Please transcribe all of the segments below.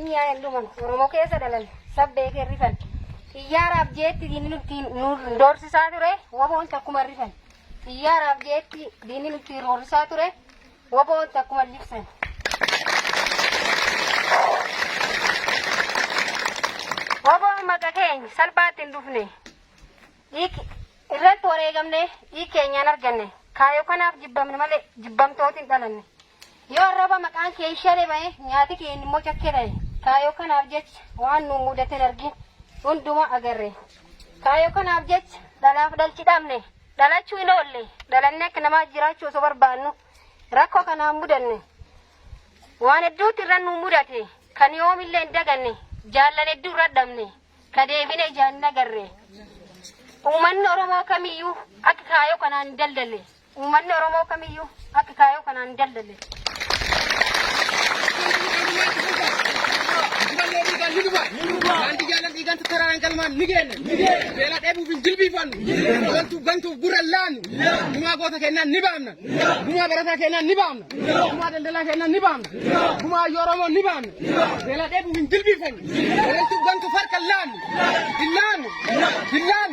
keenya yaaluman Oromoo keessa dhalan sabbee rifan xiyyaaraaf jeetti diinni nutti doorsisaa ture waboon takkuma rifan xiyyaaraaf jeetti diinni nutti doorsisaa ture waboon takkuma libsan. Waboon maqaa keenya salphaatti hin dhufne irratti wareegamne keenyaan arganne kaayoo kanaaf jibbamne malee jibbamtootiin dhalanne. Yoo arraba maqaan kee ishee bahe nyaati keenya immoo cakkee ta'e kaayoo kanaaf jecha waan nu mudate argin hundumaa agarre kaayoo kanaaf jecha dhalaaf dhalchi dhabne dhalachuu hin oolle dhalannee akka namaa jiraachuu osoo barbaannu rakkoo kanaan mudanne waan hedduutti irra nu mudate kan yoomillee hin daganne jaallan hedduu irra dhabne ka deebine ijaan hin agarre uummanni Oromoo kamiyyuu akka kaayoo kanaan hin daldalle uummanni Oromoo kamiyyuu akka kaayoo kanaan hin daldalle. Nanti jalan ikan sekarang kalman nigen. Bela debu bin jilbifan. Gantu gurallan. Bunga kota kenan nibamna. Bunga barasa kenan nibamna. Bunga dendela kenan nibamna. Bunga yoromo nibamna. Bela debu bin jilbifan. Gantu farkallan. Dillan.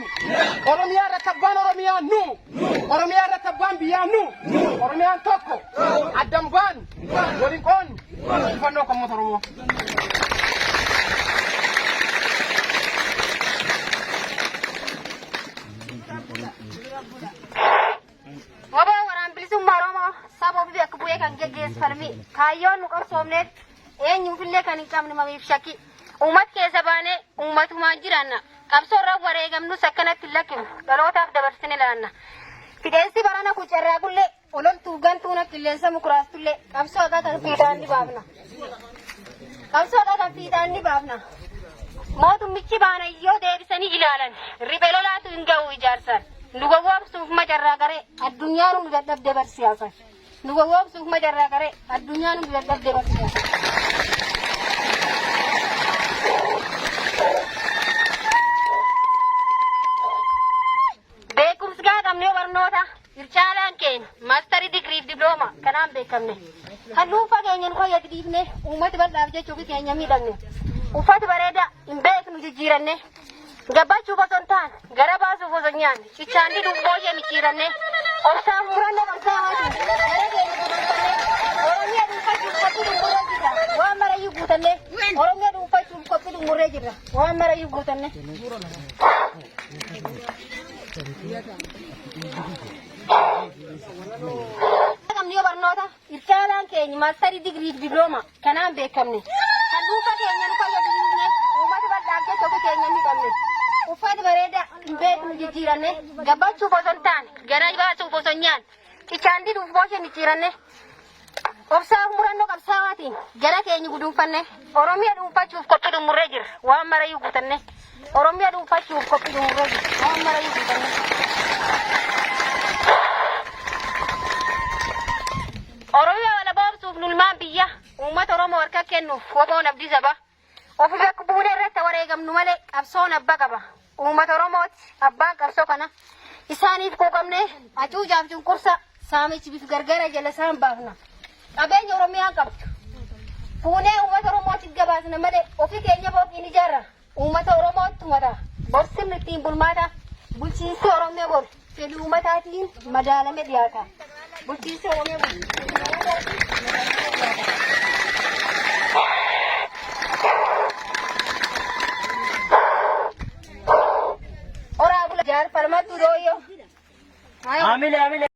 Oromia rakaban Oromia nu. Oromia rakaban biya nu. Oromia toko. Adamban. Walinkon. Fano kamu Oromo. Wabaa waraan bilisummaa Oromoo saba ofii akka bu'ee kan geggeeffame kaayyoon nu qabsoomneef eenyuufillee kan hin qabne mamiif shakki uummata keessa baanee uummatumaan jiraanna qabsoorraa wareegamnus akkanatti hin lakkifnu dhalootaaf dabarsine laanna fideensi barana kucarraa gullee ololtuu gantuuna qilleensa mukuraastullee qabsoo akka kan fiixaan ni baafna mootummichi baana yoo deebisanii ilaalan riphee lolaatu hin ga'u ijaarsan nu gowwoomsuuf majarraa garee addunyaan nu dadhabde barsiisan nu gowwoomsuuf majarraa garee addunyaan nu dadhabde barsiisan. Beekumsi gaa qabnee barnoota ircaalaan keenya maastarii digriif diplooma kanaan beekamne kan dhuunfaa keenya nu fayyadu dhiifne uummata bal'aaf jechuuf keenya miidhagne uffata bareedaa hin beeknu jijjiiranne. Gabbachuu osoo hin taane gara baasuuf osoo hin nyaanne cichaandii dubboo ishee micciiranne obsaan murannoo qabsaa'aatiin gara keenya dubbifannee Oromiyaa dhuunfachuuf qophii dhummurree jirra waan marayyuu guutanne Oromiyaa dhuunfachuuf qophii dhummurree jirra waan marayyuu guutanne. Qabnee barnoota ircaalaan keenya maastarii digriif diplooma kanaan beekamne kan dhuunfaa keenya nu fayyadu dhiifne uummata bal'aaf jecha ofii keenya miidhamne. Uffata bareedaa hin beeknu jijjiiranne gabbachuuf osoo hin taane gara baasuuf osoo hin nyaanne cichaandii dubboo ishee micciiranne obsaaf murannoo qabsaa'aatiin gara keenya guduunfanne Oromiyaa dhuunfachuuf qophii dhummurree jirra waan marayyuu guutanne Oromiyaa dhuunfachuuf qophii dhummurree jirra waan marayyuu guutanne. Oromiyaa wala boobsuuf nulmaan biyya uummata Oromoo harka kennuuf woboon abdii saba ofii akka buunee irratti wareegamnu malee qabsoon abbaa qaba. Uummata Oromooti abbaan qabsoo kana isaaniif quuqamne hacuucaaf cunqursa saamichi bifa gargara jala isaan baafna qabeenya Oromiyaa qabdu fuunee uummata Oromootiif gabaasna malee ofii keenya booqiin ijaarra uummata Oromootti mata borsimni ittiin bulmaata bulchiinsi Oromiyaa bor fedhii uummataatiin madaalame dhiyaata bulchiinsi Oromiyaa Ora bula jar parmatu doyo. Amile.